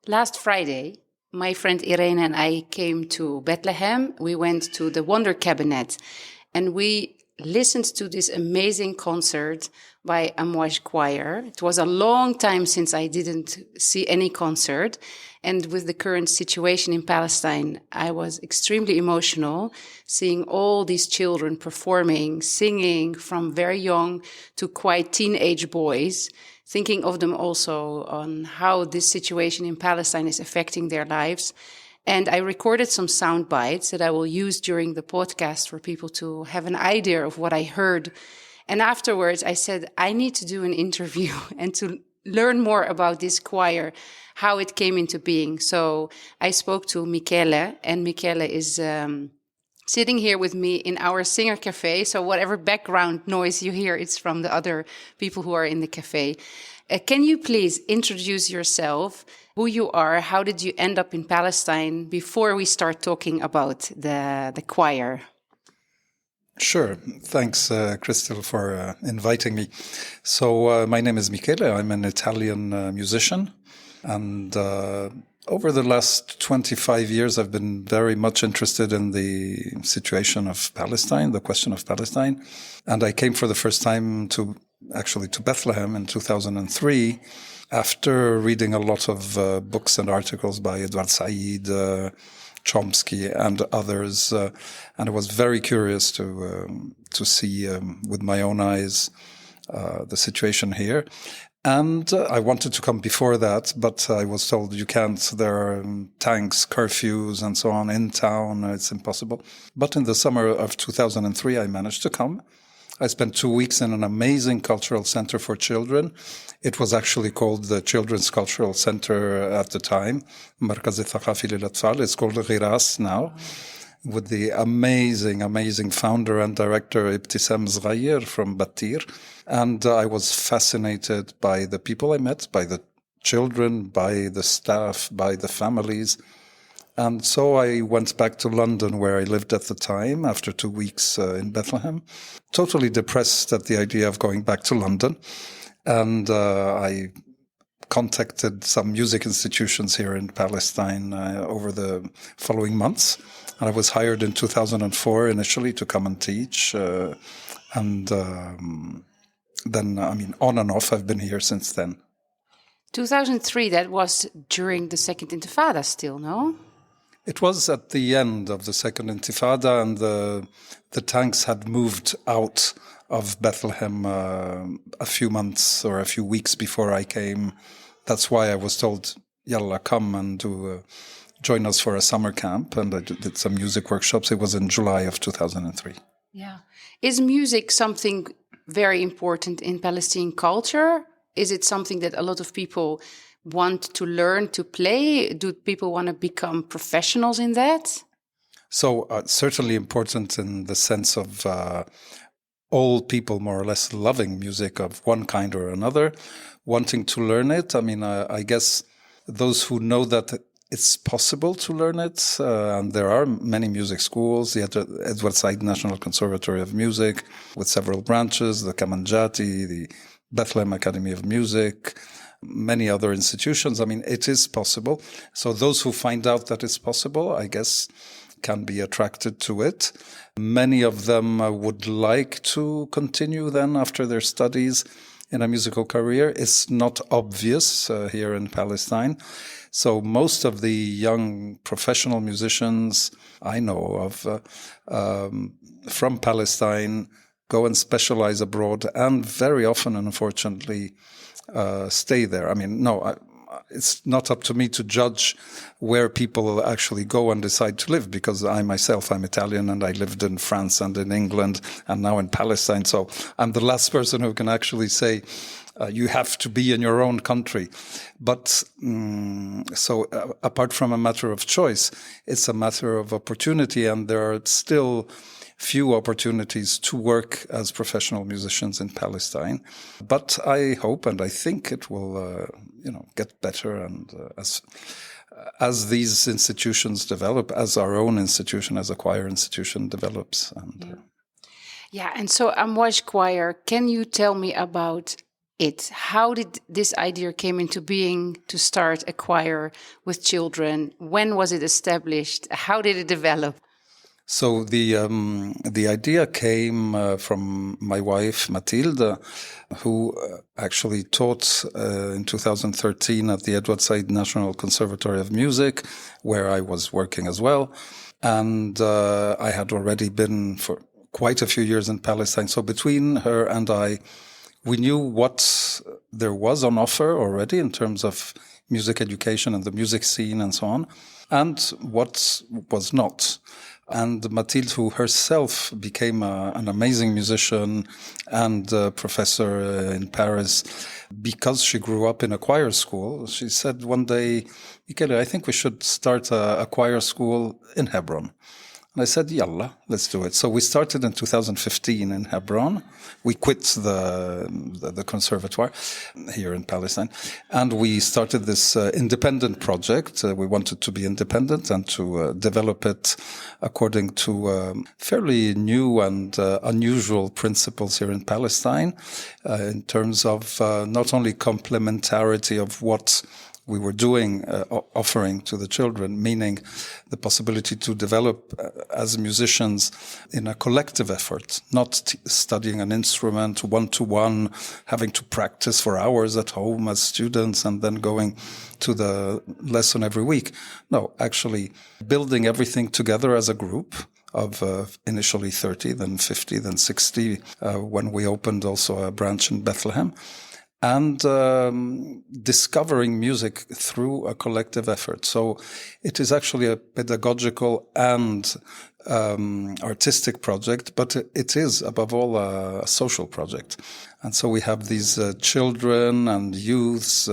Last Friday, my friend Irene and I came to Bethlehem. We went to the Wonder Cabinet and we listened to this amazing concert by Amwaj Choir. It was a long time since I didn't see any concert. And with the current situation in Palestine, I was extremely emotional seeing all these children performing, singing from very young to quite teenage boys, thinking of them also on how this situation in Palestine is affecting their lives. And I recorded some sound bites that I will use during the podcast for people to have an idea of what I heard. And afterwards, I said, I need to do an interview and to learn more about this choir, how it came into being. So I spoke to Michele, and Michele is sitting here with me in our singer cafe. So whatever background noise you hear, it's from the other people who are in the cafe. Can you please introduce yourself, who you are, how did you end up in Palestine, before we start talking about the choir? Sure. Thanks, Crystal, for inviting me. So my name is Michele. I'm an Italian musician. And over the last 25 years, I've been very much interested in the situation of Palestine, the question of Palestine. And I came for the first time to Bethlehem in 2003, after reading a lot of books and articles by Edward Said, Chomsky and others, and I was very curious to see with my own eyes the situation here. And I wanted to come before that, but I was told you can't. There are tanks, curfews, and so on in town. It's impossible. But in the summer of 2003, I managed to come. I spent 2 weeks in an amazing cultural center for children. It was actually called the Children's Cultural Center at the time, مركز الثقافي للأطفال. It's called Ghiras now, with the amazing founder and director Ibtisam Zghayir from Batir. And I was fascinated by the people I met, by the children, by the staff, by the families. And so I went back to London, where I lived at the time, after 2 weeks in Bethlehem, totally depressed at the idea of going back to London. And I contacted some music institutions here in Palestine over the following months. And I was hired in 2004 initially to come and teach. And then, on and off, I've been here since then. 2003, that was during the Second Intifada still, no? It was at the end of the Second Intifada, and the tanks had moved out of Bethlehem a few months or a few weeks before I came. That's why I was told, Yalla, come and join us for a summer camp. And I did some music workshops. It was in July of 2003. Yeah. Is music something very important in Palestinian culture? Is it something that a lot of people want to learn to play? Do people want to become professionals in that? So certainly important in the sense of all people more or less loving music of one kind or another, wanting to learn it. I guess those who know that it's possible to learn it, and there are many music schools, the Edward Said National Conservatory of Music with several branches, the Kamanjati, the Bethlehem Academy of Music, many other institutions. It is possible. So those who find out that it's possible, I guess, can be attracted to it. Many of them would like to continue then after their studies in a musical career. It's not obvious here in Palestine. So most of the young professional musicians I know of from Palestine go and specialize abroad, and very often, unfortunately, stay there. It's not up to me to judge where people actually go and decide to live, because I'm Italian, and I lived in France and in England and now in Palestine. So I'm the last person who can actually say, you have to be in your own country. But apart from a matter of choice, it's a matter of opportunity, and there are still few opportunities to work as professional musicians in Palestine. But I hope and I think it will, get better. And as these institutions develop, as our own institution, as a choir institution develops. And so Amwaj Choir, can you tell me about it? How did this idea came into being to start a choir with children? When was it established? How did it develop? So the idea came from my wife Mathilde, who actually taught in 2013 at the Edward Said National Conservatory of Music, where I was working as well, and I had already been for quite a few years in Palestine. So between her and I, we knew what there was on offer already in terms of music education and the music scene and so on, and what was not. And Mathilde, who herself became an amazing musician and professor in Paris, because she grew up in a choir school, she said one day, Michele, I think we should start a choir school in Hebron. And I said, Yalla, let's do it. So we started in 2015 in Hebron. We quit the conservatoire here in Palestine. And we started this independent project. We wanted to be independent and to develop it according to fairly new and unusual principles here in Palestine in terms of not only complementarity of what we were doing, offering to the children, meaning the possibility to develop as musicians in a collective effort, not studying an instrument one-to-one, having to practice for hours at home as students and then going to the lesson every week. No, actually building everything together as a group of initially 30, then 50, then 60, when we opened also a branch in Bethlehem. And discovering music through a collective effort. So it is actually a pedagogical and artistic project, but it is above all a social project. And so we have these children and youths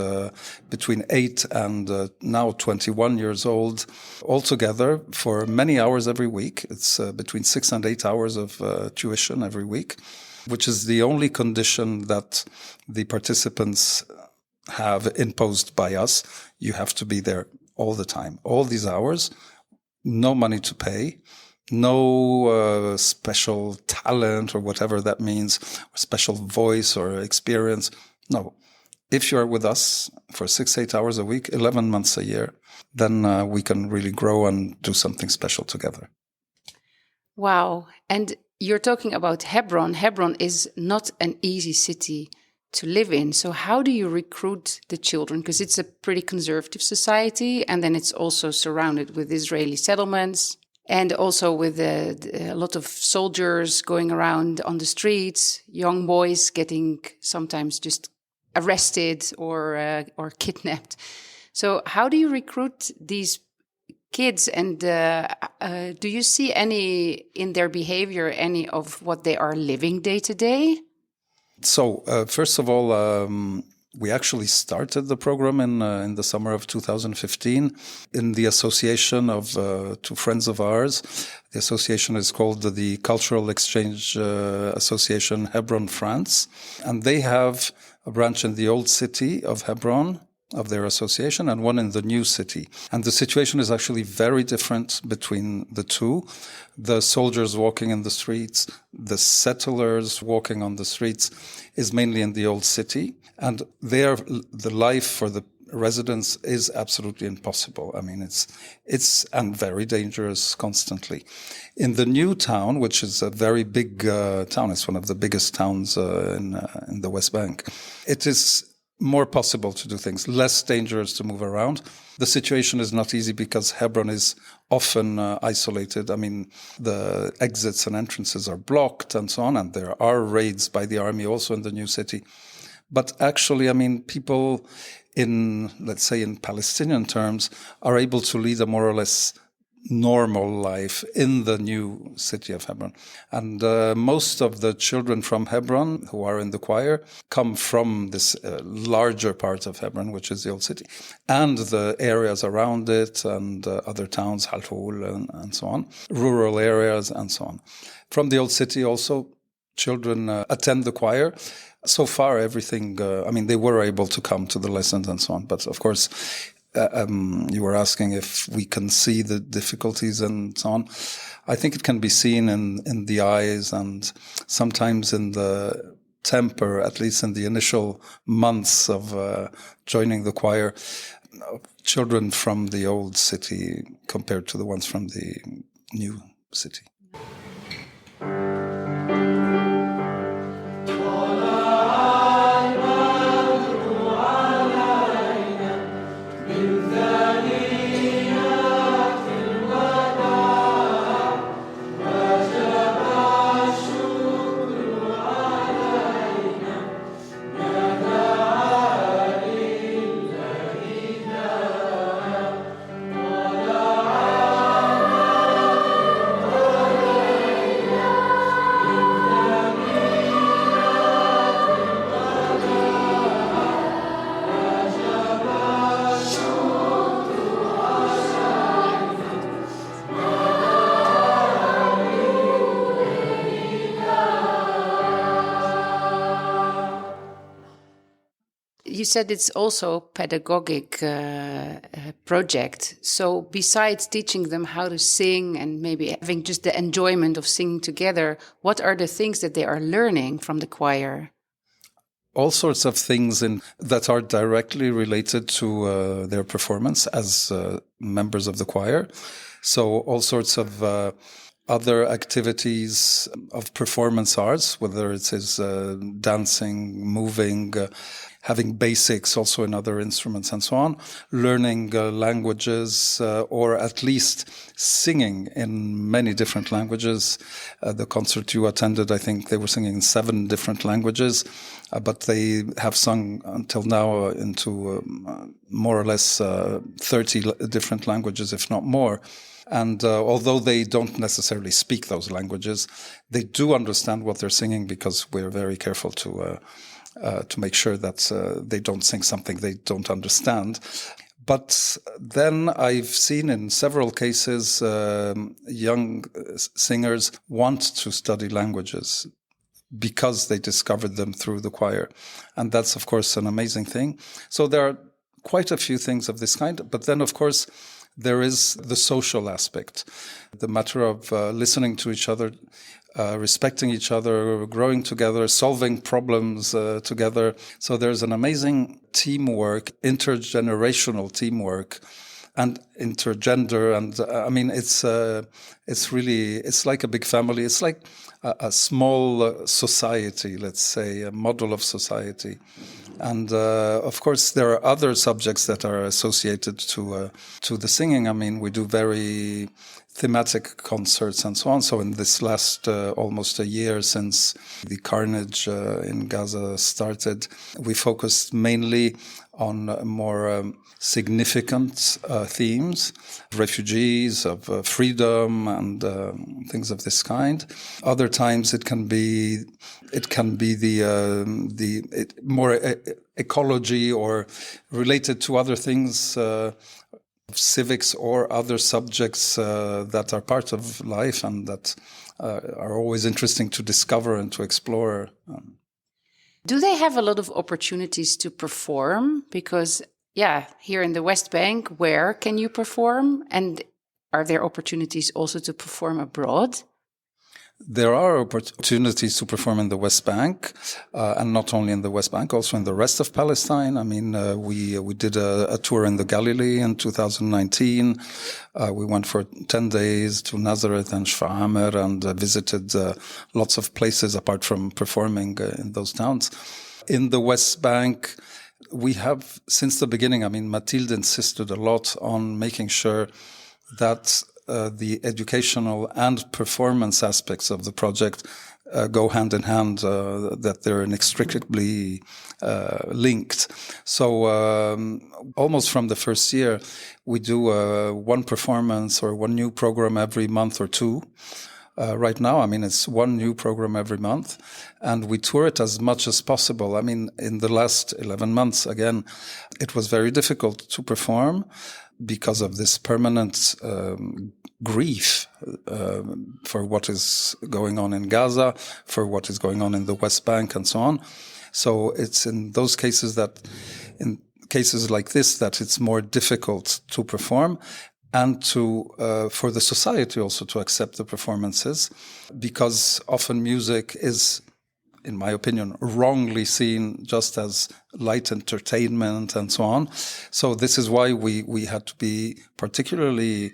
between 8 and now 21 years old all together for many hours every week. It's between 6 and 8 hours of tuition every week, which is the only condition that the participants have imposed by us. You have to be there all the time, all these hours, no money to pay, no special talent or whatever that means, or special voice or experience. No. If you're with us for 6-8 hours a week, 11 months a year, then we can really grow and do something special together. Wow. And you're talking about Hebron. Hebron is not an easy city to live in. So how do you recruit the children? Because it's a pretty conservative society, and then it's also surrounded with Israeli settlements, and also with a lot of soldiers going around on the streets, young boys getting sometimes just arrested or kidnapped. So how do you recruit these kids, and do you see any in their behavior, any of what they are living day to day? So first of all, we actually started the program in the summer of 2015 in the association of two friends of ours. The association is called the Cultural Exchange Association Hebron, France, and they have a branch in the old city of Hebron, of their association, and one in the new city. And the situation is actually very different between the two. The soldiers walking in the streets, the settlers walking on the streets is mainly in the old city. And there, the life for the residents is absolutely impossible. I mean, it's and very dangerous constantly. In the new town, which is a very big town, it's one of the biggest towns in the Westbank, it is more possible to do things, less dangerous to move around. The situation is not easy because Hebron is often isolated. I mean, the exits and entrances are blocked and so on, and there are raids by the army also in the new city. But actually, I mean, people in, let's say, in Palestinian terms, are able to lead a more or less normal life in the new city of Hebron. And most of the children from Hebron who are in the choir come from this larger part of Hebron, which is the old city, and the areas around it and other towns, Halhul and so on, rural areas and so on. From the old city also, children attend the choir. So far, everything, I mean, they were able to come to the lessons and so on. But of course, you were asking if we can see the difficulties and so on. I think it can be seen in the eyes and sometimes in the temper, at least in the initial months of joining the choir, children from the old city compared to the ones from the new city. You said it's also a pedagogic project. So besides teaching them how to sing and maybe having just the enjoyment of singing together, what are the things that they are learning from the choir? All sorts of things that are directly related to their performance as members of the choir. So all sorts of other activities of performance arts, whether it is dancing, moving, having basics also in other instruments and so on, learning languages, or at least singing in many different languages. The concert you attended, I think they were singing in 7 different languages, but they have sung until now into more or less 30 different languages, if not more. And although they don't necessarily speak those languages, they do understand what they're singing, because we're very careful to make sure that they don't sing something they don't understand. But then I've seen in several cases young singers want to study languages because they discovered them through the choir. And that's, of course, an amazing thing. So there are quite a few things of this kind. But then, of course, there is the social aspect, the matter of listening to each other, respecting each other, growing together, solving problems together. So there's an amazing teamwork, intergenerational teamwork, and intergender. And I mean, it's like a big family. It's like a small society, let's say, a model of society. And of course, there are other subjects that are associated to the singing. I mean, we do very thematic concerts and so on. So in this last almost a year since the carnage in Gaza started, we focused mainly on more significant themes, refugees, of freedom, and things of this kind. Other times it can be the more ecology or related to other things, civics or other subjects that are part of life and that are always interesting to discover and to explore. Do they have a lot of opportunities to perform? Because, here in the Westbank, where can you perform? And are there opportunities also to perform abroad? There are opportunities to perform in the Westbank, and not only in the Westbank, also in the rest of Palestine. I mean, we did a tour in the Galilee in 2019. We went for 10 days to Nazareth and Shfa'am and visited lots of places apart from performing in those towns. In the Westbank, we have, since the beginning, I mean, Mathilde insisted a lot on making sure that the educational and performance aspects of the project go hand in hand, that they're inextricably linked. So almost from the first year, we do one performance or one new program every month or two. Right now, I mean, it's one new program every month, and we tour it as much as possible. I mean, in the last 11 months, again, it was very difficult to perform because of this permanent grief for what is going on in Gaza, for what is going on in the West Bank, and so on. So it's in those cases in cases like this, that it's more difficult to perform, and for the society also to accept the performances, because often music is in my opinion, wrongly seen just as light entertainment and so on. So this is why we had to be particularly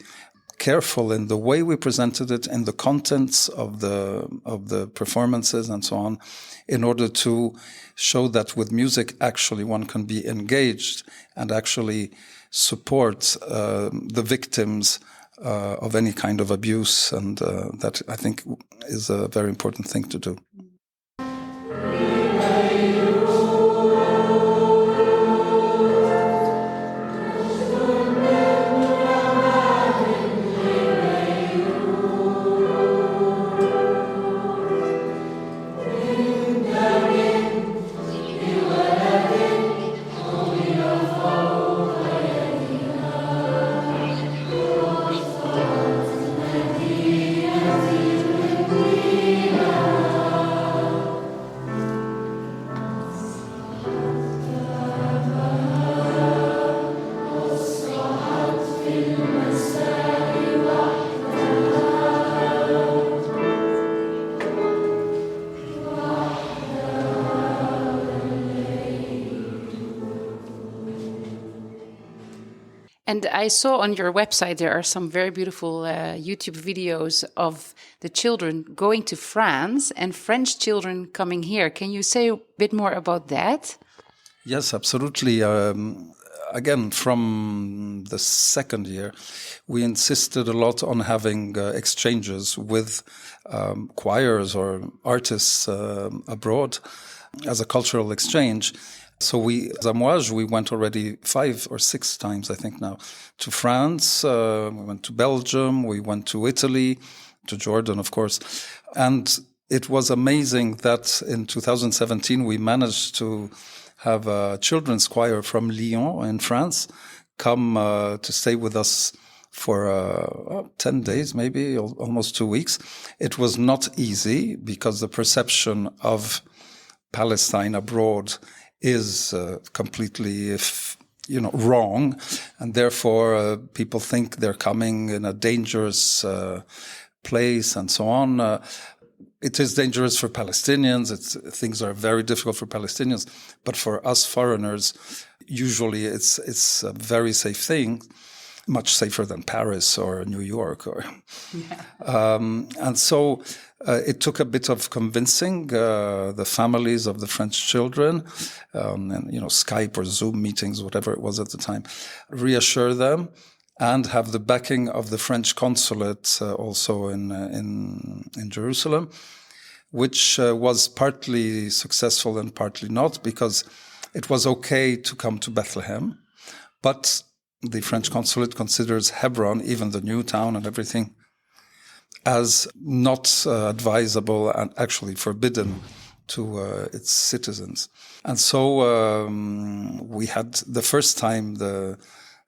careful in the way we presented it, in the contents of the performances and so on, in order to show that with music, actually, one can be engaged and actually support the victims of any kind of abuse. And that, I think, is a very important thing to do. And I saw on your website there are some very beautiful YouTube videos of the children going to France and French children coming here. Can you say a bit more about that? Yes, absolutely. Again, from the second year, we insisted a lot on having exchanges with choirs or artists abroad as a cultural exchange. So we, as Amwaj, we went already 5 or 6 times, I think now, to France, we went to Belgium, we went to Italy, to Jordan, of course. And it was amazing that in 2017 we managed to have a children's choir from Lyon in France come to stay with us for 10 days, maybe almost 2 weeks. It was not easy because the perception of Palestine abroad is completely, wrong, and therefore people think they're coming in a dangerous place and so on. It is dangerous for Palestinians. Things are very difficult for Palestinians, but for us foreigners, usually it's a very safe thing, much safer than Paris or New York. And so it took a bit of convincing the families of the French children, and Skype or Zoom meetings, whatever it was at the time, reassure them, and have the backing of the French consulate also in Jerusalem, which was partly successful and partly not, because it was okay to come to Bethlehem, but the French consulate considers Hebron, even the new town and everything, as not advisable and actually forbidden to its citizens. And so we had the first time the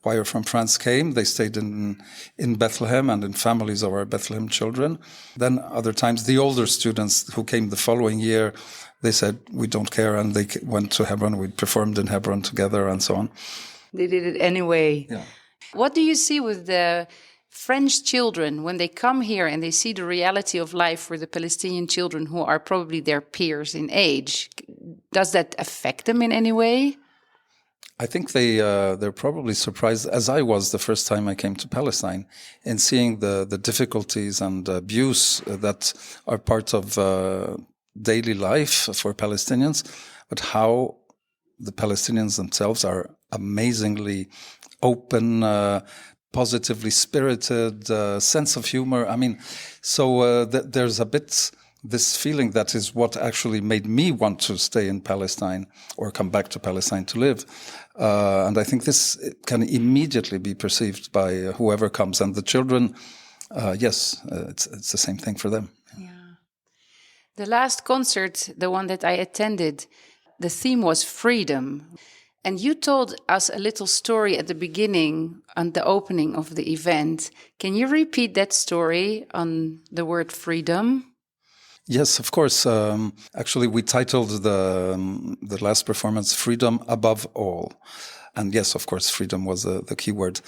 choir from France came, they stayed in Bethlehem and in families of our Bethlehem children. Then other times, the older students who came the following year, they said, we don't care, and they went to Hebron. We performed in Hebron together and so on. They did it anyway. Yeah. What do you see with the French children when they come here and they see the reality of life for the Palestinian children who are probably their peers in age? Does that affect them in any way? I think they're probably surprised, as I was the first time I came to Palestine, in seeing the difficulties and abuse that are part of daily life for Palestinians, but how the Palestinians themselves are amazingly open, positively spirited, sense of humor. I mean, so there's a bit this feeling that is what actually made me want to stay in Palestine or come back to Palestine to live. And I think this can immediately be perceived by whoever comes. And the children, yes, it's the same thing for them. Yeah. The last concert, the one that I attended, the theme was freedom. And you told us a little story at the beginning on the opening of the event. Can you repeat that story on the word freedom? Yes, of course. Actually, we titled the last performance "Freedom Above All," And yes, of course, freedom was the key word.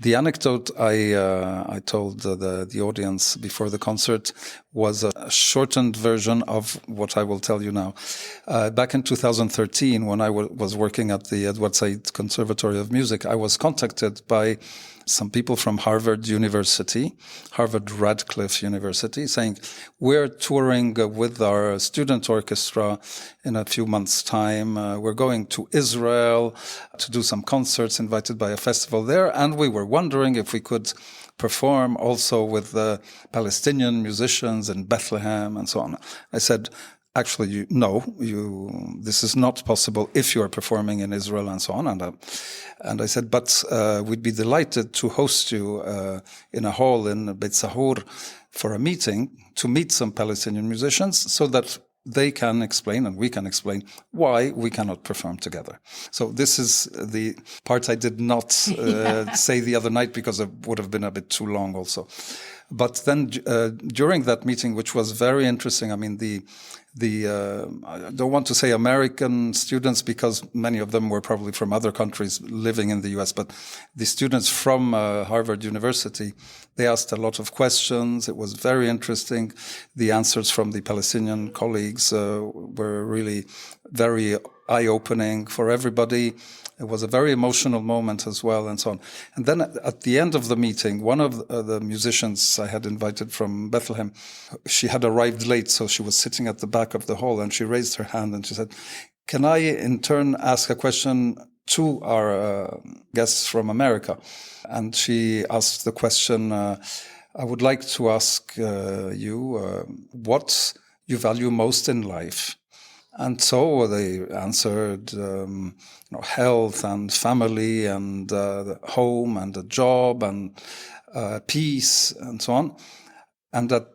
The anecdote I told the audience before the concert was a shortened version of what I will tell you now. Back in 2013, when I was working at the Edward Said Conservatory of Music, I was contacted by some people from Harvard Radcliffe University, saying, we're touring with our student orchestra in a few months' time. We're going to Israel to do some concerts invited by a festival there. And we were wondering if we could perform also with the Palestinian musicians in Bethlehem and so on. I said, actually, this is not possible if you are performing in Israel and so on. And I said, but we'd be delighted to host you in a hall in Beit Sahur for a meeting to meet some Palestinian musicians so that they can explain and we can explain why we cannot perform together. So this is the part I did not say the other night because it would have been a bit too long also. But then during that meeting, which was very interesting, I mean, I don't want to say American students because many of them were probably from other countries living in the US, but the students from Harvard University, they asked a lot of questions. It was very interesting. The answers from the Palestinian colleagues were really very eye-opening for everybody. It was a very emotional moment as well, and so on. And then at the end of the meeting, one of the musicians I had invited from Bethlehem, she had arrived late, so she was sitting at the back of the hall, and she raised her hand and she said, can I in turn ask a question to our guests from America? And she asked the question, I would like to ask you what you value most in life. And so they answered, health and family and home and a job and peace and so on. And at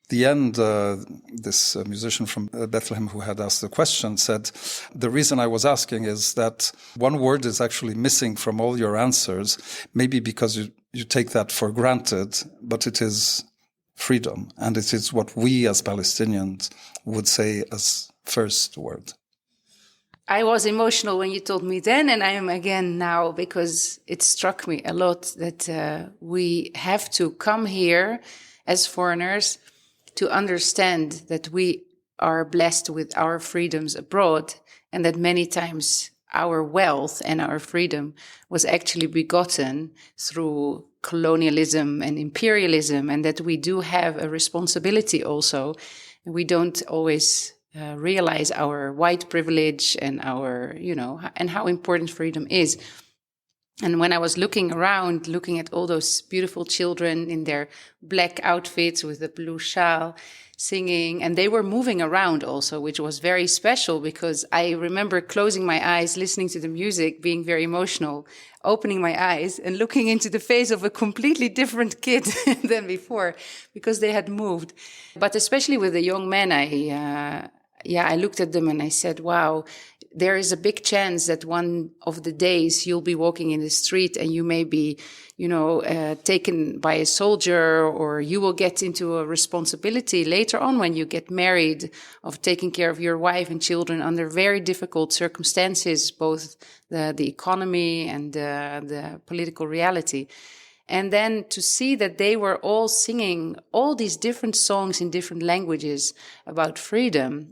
the end, this musician from Bethlehem who had asked the question said, the reason I was asking is that one word is actually missing from all your answers, maybe because you take that for granted, but it is freedom. And it is what we as Palestinians would say as first word. I was emotional when you told me then, and I am again now, because it struck me a lot that we have to come here as foreigners to understand that we are blessed with our freedoms abroad, and that many times our wealth and our freedom was actually begotten through colonialism and imperialism, and that we do have a responsibility also. We don't always realize our white privilege and our, and how important freedom is. And when I was looking around, looking at all those beautiful children in their black outfits with the blue shawl, singing, and they were moving around also, which was very special because I remember closing my eyes, listening to the music, being very emotional, opening my eyes and looking into the face of a completely different kid than before because they had moved. But especially with the young men, I looked at them and I said, wow, there is a big chance that one of the days you'll be walking in the street and you may be, taken by a soldier, or you will get into a responsibility later on when you get married of taking care of your wife and children under very difficult circumstances, both the economy and the political reality. And then to see that they were all singing all these different songs in different languages about freedom.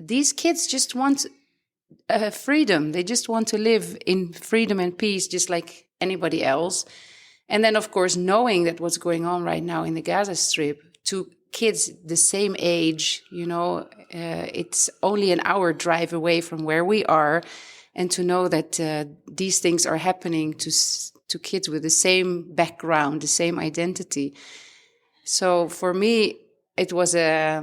These kids just want freedom. They just want to live in freedom and peace, just like anybody else. And then, of course, knowing that what's going on right now in the Gaza Strip, to kids the same age, it's only an hour drive away from where we are. and to know that these things are happening to kids with the same background, the same identity. So for me, it was a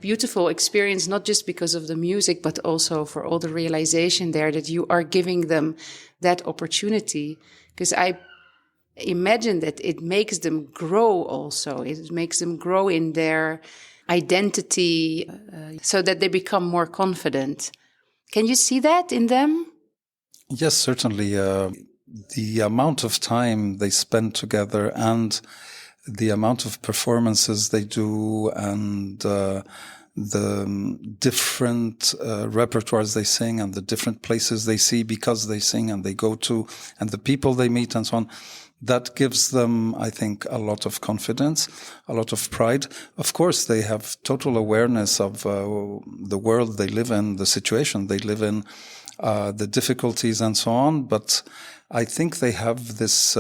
beautiful experience, not just because of the music, but also for all the realization there that you are giving them that opportunity. Because I imagine that it makes them grow also. It makes them grow in their identity so that they become more confident. Can you see that in them? Yes, certainly. The amount of time they spend together and the amount of performances they do and the different repertoires they sing and the different places they see because they sing and they go to and the people they meet and so on, that gives them, I think, a lot of confidence, a lot of pride. Of course, they have total awareness of the world they live in, the situation they live in, the difficulties and so on. But I think they have this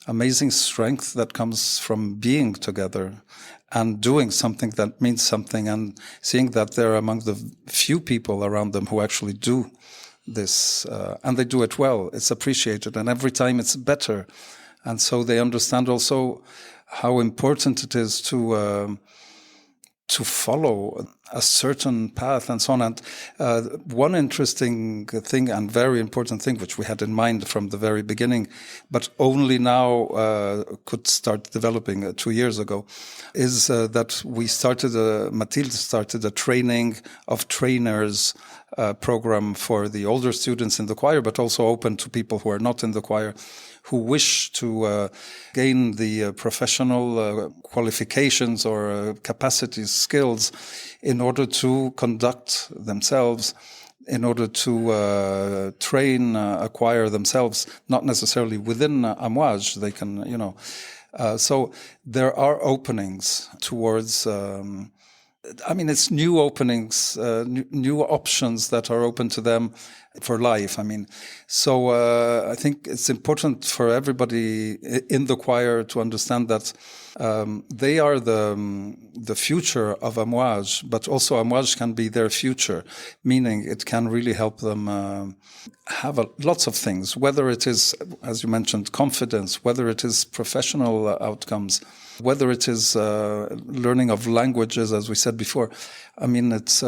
amazing strength that comes from being together and doing something that means something and seeing that they're among the few people around them who actually do this. And they do it well. It's appreciated. And every time it's better. And so they understand also how important it is to follow a certain path and so on. And one interesting thing and very important thing, which we had in mind from the very beginning, but only now could start developing 2 years ago, is that we started, Mathilde started a training of trainers program for the older students in the choir, but also open to people who are not in the choir, who wish to gain the professional qualifications or capacities, skills, in order to conduct themselves, in order to train a choir themselves, not necessarily within Amwaj. They can, so there are openings towards it's new openings, new options that are open to them for life. So I think it's important for everybody in the choir to understand that they are the future of Amwaj, but also Amwaj can be their future, meaning it can really help them have lots of things, whether it is, as you mentioned, confidence, whether it is professional outcomes, whether it is learning of languages, as we said before. It's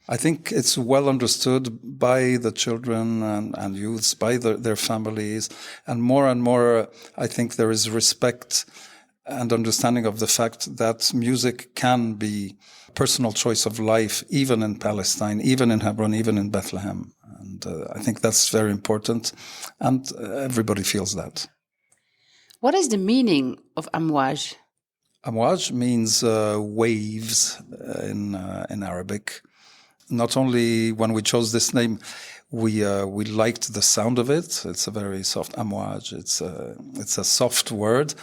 I think it's well understood by the children and youths, by their families, and more I think there is respect and understanding of the fact that music can be a personal choice of life, even in Palestine, even in Hebron, even in Bethlehem. And I think that's very important, and everybody feels that. What is the meaning of Amwaj? Amwaj means waves in Arabic. Not only when we chose this name, we liked the sound of it. It's a very soft Amwaj. It's a soft word,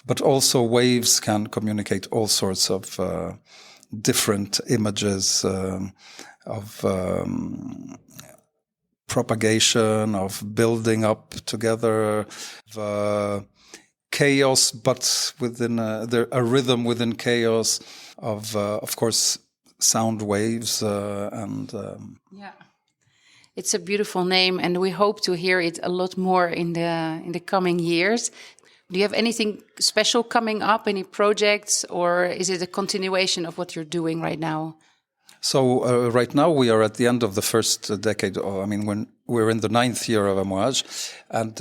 but also waves can communicate all sorts of different images of propagation, of building up together, of chaos, but within a rhythm within chaos, of course, sound waves Yeah, it's a beautiful name, and we hope to hear it a lot more in the coming years. Do you have anything special coming up, any projects, or is it a continuation of what you're doing right now? So right now we are at the end of the first decade. When we're in the 9th year of Amwaj, and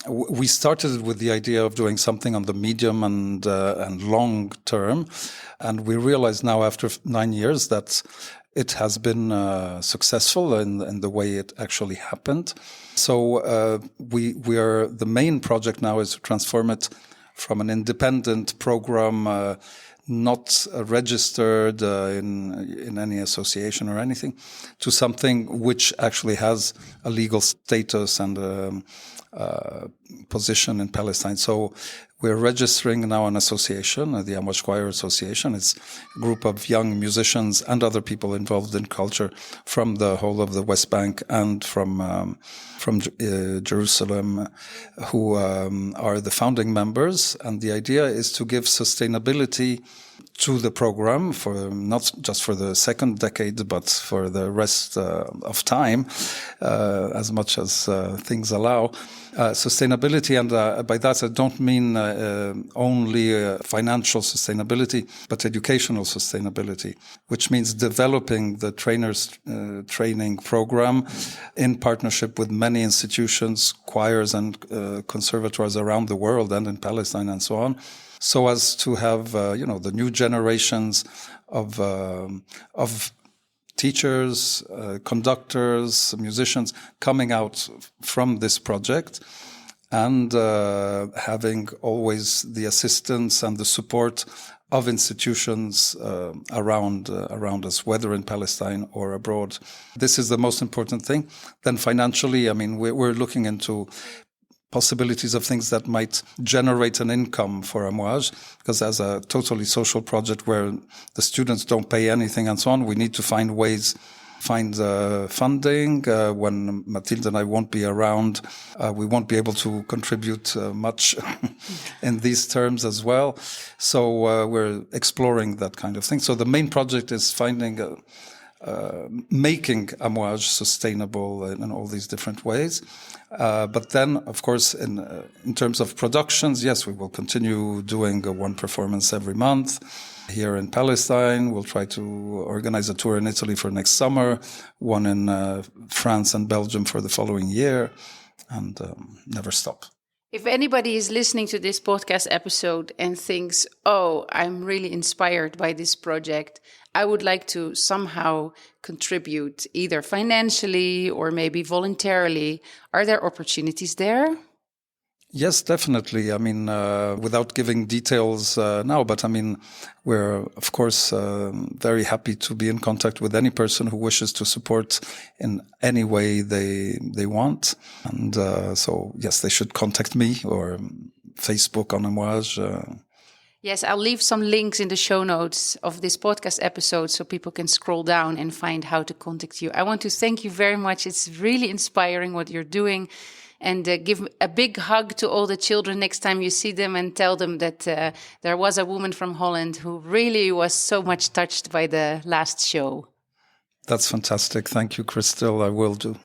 we started with the idea of doing something on the medium and long term, and we realize now after 9 years that it has been successful in the way it actually happened. So the main project now is to transform it from an independent program, not registered in any association or anything, to something which actually has a legal status and position in Palestine. So we're registering now an association, the Amwaj Choir Association. It's a group of young musicians and other people involved in culture from the whole of the Westbank and from Jerusalem, who are the founding members. And the idea is to give sustainability to the program for not just for the second decade, but for the rest of time, as much as things allow. Sustainability, and by that I don't mean only financial sustainability, but educational sustainability, which means developing the trainers' training program in partnership with many institutions, choirs and conservatoires around the world and in Palestine and so on, so as to have the new generations of teachers, conductors, musicians coming out from this project, and having always the assistance and the support of institutions around us, whether in Palestine or abroad. This is the most important thing. Then financially, I mean, we're looking into possibilities of things that might generate an income for Amwaj, because as a totally social project where the students don't pay anything and so on, we need to find ways, funding. When Mathilde and I won't be around, we won't be able to contribute much in these terms as well. So we're exploring that kind of thing. So the main project is making Amwaj sustainable in all these different ways. But then, of course, in terms of productions, yes, we will continue doing one performance every month. Here in Palestine, we'll try to organize a tour in Italy for next summer, one in France and Belgium for the following year, and never stop. If anybody is listening to this podcast episode and thinks, oh, I'm really inspired by this project, I would like to somehow contribute either financially or maybe voluntarily, are there opportunities there? Yes, definitely. I mean, without giving details now, but I mean, we're, of course, very happy to be in contact with any person who wishes to support in any way they want. And so, yes, they should contact me or Facebook on Amwaj. Yes, I'll leave some links in the show notes of this podcast episode so people can scroll down and find how to contact you. I want to thank you very much. It's really inspiring what you're doing. And give a big hug to all the children next time you see them, and tell them that there was a woman from Holland who really was so much touched by the last show. That's fantastic. Thank you, Christelle. I will do.